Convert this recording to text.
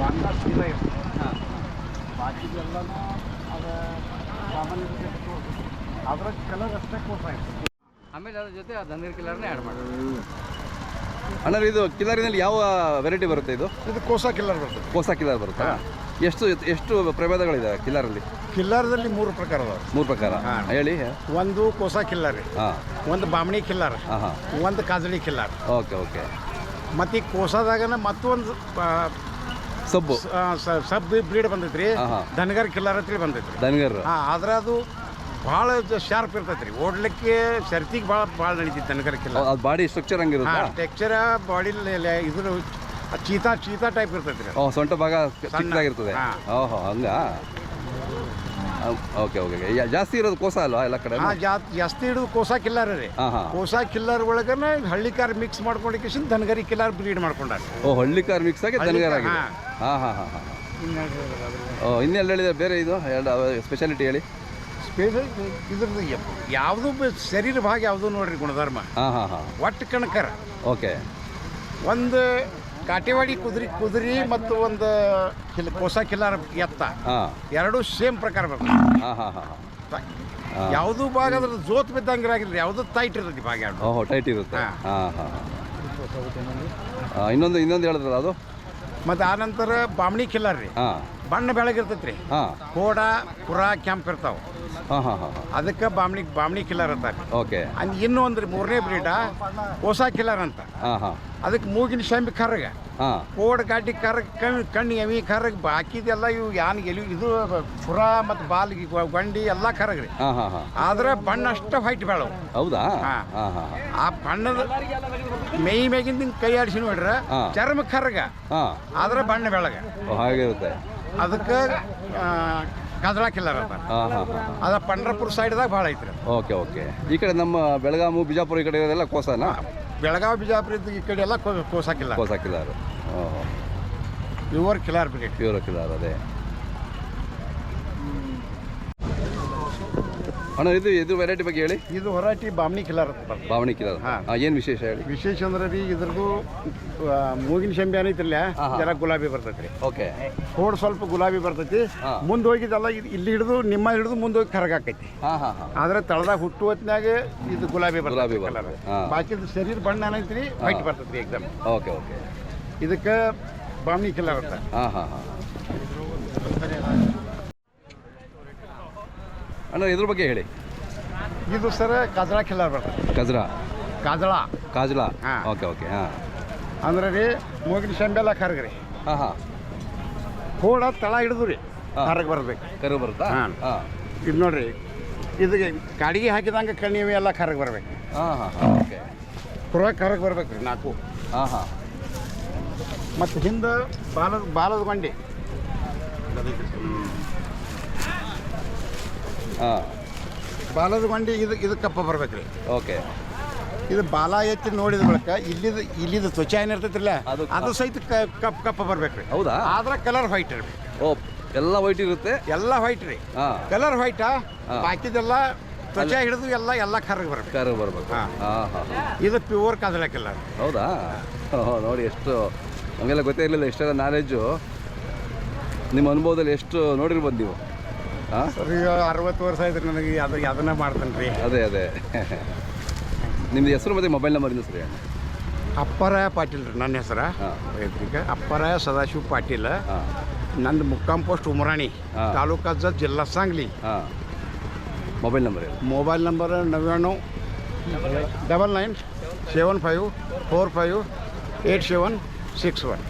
ಬಣ್ಣ ಸೀದಾ ಇರ್ತದೆ. ಬಾಕಿದೆಲ್ಲನೂ ಅದು ಸಾಮಾನ್ಯ ಅದರ ಕಲರ್ ಅಷ್ಟೇ ಕೋಸ ಇರ್ತದೆ. ಆಮೇಲೆ ಅದ್ರ ಜೊತೆ ಆ ಧನ್ಗರ್ ಕಿಲ್ಲರ್ನೇ ಆ್ಯಡ್ ಮಾಡೋದು. ಅಣ್ಣ ಇದು ಕಿಲ್ಲರಿನಲ್ಲಿ ಯಾವ ವೆರೈಟಿ ಬರುತ್ತೆ ಇದು? ಇದು ಕೋಸ ಕಿಲ್ಲರ್ ಬರ್ತದೆ. ಕೋಸ ಕಿಲ್ಲರ್ ಬರುತ್ತಾ? ಎಷ್ಟು ಪ್ರಭೇದಗಳಿದೆ ಕಿಲ್ಲರಲ್ಲಿ? ಕಿಲ್ಲರ್ದಲ್ಲಿ 3 ಪ್ರಕಾರ ಅದಾವೆ. 3 ಪ್ರಕಾರ ಹೇಳಿ. ಒಂದು ಕೋಸ ಕಿಲ್ಲರ್, ಒಂದು ಬಾಮಣಿ ಕಿಲ್ಲರ್, ಒಂದು ಕಾಜಳಿ ಕಿಲ್ಲರ್. Okay okay. ಮತ್ತು ಈ ಕೋಸದಾಗನ ಮತ್ತೊಂದು ಸಬ್ ಬ್ರೀಡ್ ಬಂದೈತ್ರಿ, ಧನ್ಗರ್ ಕಿಲ್ಲರ್ ಅಂತೇಳಿ ಬಂದೈತ್ರಿ. ಧನ್ಗರ್ ಆದ್ರೆ ಅದು ಭಾಳ ಶಾರ್ಪ್ ಇರ್ತೈತ್ರಿ, ಓಡ್ಲಿಕ್ಕೆ ಶರ್ತಿಗೆ ಭಾಳ ನಡೀತೈತಿ ಧನ್ಗರ್ ಕಿಲ್ಲರ್. ಅದು ಬಾಡಿ ಸ್ಟ್ರಕ್ಚರ್ ಹಂಗಿರುತ್ತೆ. ಟೆಕ್ಸ್ಚರ್ ಬಾಡಿ ಇದ್ರ ಚೀತಾ ಟೈಪ್ ಇರ್ತೈತ್ರಿ. ಸೊಂಟ ಭಾಗ ಚಿಕ್ಕದಾಗಿರ್ತದೆ. ಓಹೋ ಹಂಗ. Okay okay. ಜಾಸ್ತಿ ಇರೋದು ಕೋಸ ಅಲ್ವಾ ಎಲ್ಲ ಕಡೆ? ಜಾಸ್ತಿ ಹಿಡಿದು ಕೋಸ ಕಿಲ್ಲರ್ ರೀ. ಕೋಸ ಕಿಲ್ಲರ್ ಒಳಗನ ಹಳ್ಳಿಕಾರ್ ಮಿಕ್ಸ್ ಮಾಡ್ಕೊಂಡಿಕ್ಕೆ ಧನ್ಗರಿ ಕಿಲ್ಲರ್ ಬ್ರೀಡ್ ಮಾಡ್ಕೊಂಡಾರ. ಹಳ್ಳಿಕಾರ್ ಮಿಕ್ಸ್ ಆಗಿ ಧನ್ಗರ್ ಆಗಿದೆ. ಇನ್ನೆಲ್ಲ ಹೇಳಿದ್ರೆ ಬೇರೆ ಇದು ಸ್ಪೆಷಾಲಿಟಿ ಹೇಳಿ. ಇದ್ರದ್ದು ಯಾವುದು ಶರೀರ ಭಾಗ ಯಾವುದು ನೋಡ್ರಿ ಗುಣಧರ್ಮ. ಒಟ್ಟು ಕಣಕರ. ಓಕೆ. ಒಂದು ಕಾಟೇವಾಡಿ ಕುದುರಿ ಮತ್ತು ಒಂದು ಕೋಸ ಕಿಲ್ಲರ್ ಎತ್ತ ಎರಡು ಸೇಮ್ ಪ್ರಕಾರ ಬರ್ತದೆ. ಯಾವುದು ಭಾಗ ಅದ್ರ ಜೋತ್ ಬಿದ್ದಂಗಿರಾಗಿಲ್ಲ, ಯಾವುದು ಟೈಟ್ ಇರ್ತೈತಿ ಭಾಗ. ಓಹೋ ಟೈಟ್ ಇರುತ್ತೆ. ಇನ್ನೊಂದು ಹೇಳಿದ್ರಲ್ಲ ಅದು. ಮತ್ತು ಆ ನಂತರ ಬಾಮಣಿ ಕಿಲ್ಲರ್ ರೀ. ಬಣ್ಣ ಬೆಳಗಿರ್ತೈತಿ ರೀ. ಕೋಡ ಪುರ ಕೆಂಪ್ ಇರ್ತಾವ. ಅದಕ್ಕೆ ಬಾಮಣಿ ಕಿಲ್ಲರ್ ಅಂತಾರೆ. ಓಕೆ. ಇನ್ನೂ ಒಂದು 3ನೇ ಬ್ರೀಡ ಕೋಸ ಕಿಲ್ಲರ್ ಅಂತ. ಅದಕ್ಕೆ ಮೂಗಿನ ಶಂಬಿ ಕರ್ರಗ, ಕೋಡ್ ಗಾಡಿ ಕರ್ರಗ, ಕಣ್ಣು ಎಮಿ ಕರ್ರಗ, ಬಾಕಿದೆಲ್ಲ ಇವು ಎಲಿ ಇದು ಪುರ ಮತ್ತು ಬಾಲ್ಗಿ ಗಂಡಿ ಎಲ್ಲ ಕರ್ರಗ್ರಿ. ಆದ್ರೆ ಬಣ್ಣ ಅಷ್ಟ ವೈಟ್ ಬೆಳವು. ಹೌದಾ? ಆ ಬಣ್ಣದ ಮೈ ಮೇಗಿಂದ ಕೈ ಆಡಿಸಿ ನೋಡ್ರ ಚರ್ಮ ಕರ್ರಗ, ಆದ್ರೆ ಬಣ್ಣ ಬೆಳಗ ಹಾಗಿರುತ್ತೆ. ಅದಕ್ಕೆ ಕಜಳ ಕಿಲ್ಲರ್ ಅಂತ. ಅದ ಪಂಡ್ರಪುರ ಸೈಡ್ದಾಗ ಭಾಳ ಐತ್ರಿ. Okay okay. ಈ ಕಡೆ ನಮ್ಮ ಬೆಳಗಾವಿ ಬಿಜಾಪುರ ಈ ಕಡೆ ಇರೋದೆಲ್ಲ ಕೋಸನಾ? ಬೆಳಗಾವಿ ಬಿಜಾಪುರ ಈ ಕಡೆ ಎಲ್ಲ ಕೋಸ ಕಿಲ್ಲರ್. ಕೋಸ Khillar. Pure Khillar breed. Pure Khillar. ಅದೇ ಅಣ್ಣ ಇದು ವೆರೈಟಿ ಬಗ್ಗೆ ಹೇಳಿ. ಇದು ಹೊರಟಿ ಬಾಮಣಿ ಕಿಲ್ಲರ್. ಬಾಮಣಿ ಕಿಲ್ಲರ್ ಏನು ವಿಶೇಷ ಹೇಳಿ? ವಿಶೇಷ ಅಂದ್ರೆ ರೀ ಇದ್ರದ್ದು ಮೂಗಿನ ಶಂಬಿ ಏನೈತಿಲ್ಲ ಜರ ಗುಲಾಬಿ ಬರ್ತೈತಿ. ಓಕೆ. ಕೋಡ್ ಸ್ವಲ್ಪ ಗುಲಾಬಿ ಬರ್ತೈತಿ. ಮುಂದೆ ಹೋಗಿದ್ದೆಲ್ಲ ಇಲ್ಲಿ ಹಿಡಿದು ಮುಂದೆ ಹೋಗಿ ಕರಗ ಆಕೈತಿ. ಆದ್ರೆ ತಳದಾಗ ಹುಟ್ಟು ಹೊತ್ನಾಗ ಇದು ಗುಲಾಬಿ ಬರ್ತೈತಿ ಕಲರ್. ಬಾಕಿದ ಶರೀರ ಬಣ್ಣ ಏನೈತ್ರಿ ವೈಟ್ ಬರ್ತೈತಿ ಎಕ್ದಮ್. Okay okay. ಇದಕ್ಕೆ ಬಾಮಣಿ ಕಿಲ್ಲರ್ ಅಂತ. ಅಣ್ಣ ಇದ್ರ ಬಗ್ಗೆ ಹೇಳಿ. ಇದು ಸರ್ ಕಜಳ ಕಿಲ್ಲರ್ ಬರ್ತದೆ. ಕಾಜಳ. Okay okay. ಅಂದ್ರೆ ರೀ ಮೂಗಿನ ಶಂಬೆಲ್ಲ ಕರ್ಗ್ರಿ. ಕೋಡ ತಳ ಹಿಡಿದು ರೀ ಕರಗ್ ಬರ್ಬೇಕು. ಕರಗ್ ಬರುತ್ತಾ? ಇದು ನೋಡ್ರಿ, ಇದಕ್ಕೆ ಕಾಡಿಗೆ ಹಾಕಿದಂಗೆ ಕಣ್ಣಿವೆ ಎಲ್ಲ ಕರಗ್ ಬರ್ಬೇಕು. ಓಕೆ. ಪುರ ಕರಗ್ ಬರ್ಬೇಕು ರೀ 4. ಮತ್ತು ಹಿಂದೆ ಬಾಲದ ಗೊಂಡಿ. ಬಾಲದ ಗೊಂಡಿ ಇದು ಕಪ್ಪ ಬರ್ಬೇಕ್ರಿ. ಓಕೆ. ಇದು ಬಾಲ ಎತ್ತಿ ನೋಡಿದ ಬಳಿಕ ಇಲ್ಲಿದ ತ್ವಚೆ ಏನಿರ್ತೈತಿಲ್ಲ ಅದು ಸಹಿತ ಕಪ್ಪ ಬರ್ಬೇಕ್ರಿ. ಹೌದಾ? ಆದ್ರೆ ಕಲರ್ ವೈಟ್ ಇರ್ಬೇಕು. ಓ ಎಲ್ಲ ವೈಟ್ ಇರುತ್ತೆ? ಎಲ್ಲ ವೈಟ್ ರೀ. ಕಲರ್ ವೈಟಾ, ಬಾಕಿದೆಲ್ಲ ತ್ವಚೆ ಹಿಡಿದು ಎಲ್ಲ ಕರ್ರಗೆ ಬರ್ಬೇಕು. ಇದು ಪ್ಯೂರ್ ಕಜಳ ಕಿಲ್ಲರ್. ಹೌದಾ? ನೋಡಿ ಎಷ್ಟು ನಮಗೆಲ್ಲ ಗೊತ್ತೇ ಇರಲಿಲ್ಲ. ಇಷ್ಟೆಲ್ಲ ನಾಲೆಡ್ಜು ನಿಮ್ಮ ಅನುಭವದಲ್ಲಿ ಎಷ್ಟು ನೋಡಿರ್ಬೋದು ನೀವು? ಸರ್ ಈಗ 60 ವರ್ಷ ಆಯ್ತು ನನಗೆ. ಅದನ್ನ ಮಾಡ್ತೇನೆ ರೀ. ಅದೇ ನಿಮ್ದು ಹೆಸರು ಮತ್ತು ಮೊಬೈಲ್ ನಂಬರ್ ಇಂದ ಸರಿ? ಅಪ್ಪರಾಯ ಪಾಟೀಲ್ ರೀ ನನ್ನ ಹೆಸರ. ರೈತರಿಗೆ ಅಪ್ಪರಾಯ ಸದಾಶಿವ ಪಾಟೀಲ್. ನಂದು ಮುಕ್ಕಾಂ ಪೋಸ್ಟ್ ಉಮರಾಣಿ, ತಾಲೂಕು ಜತ್, ಜಿಲ್ಲಾ Sangli. Mobile number? Mobile number 999975458761.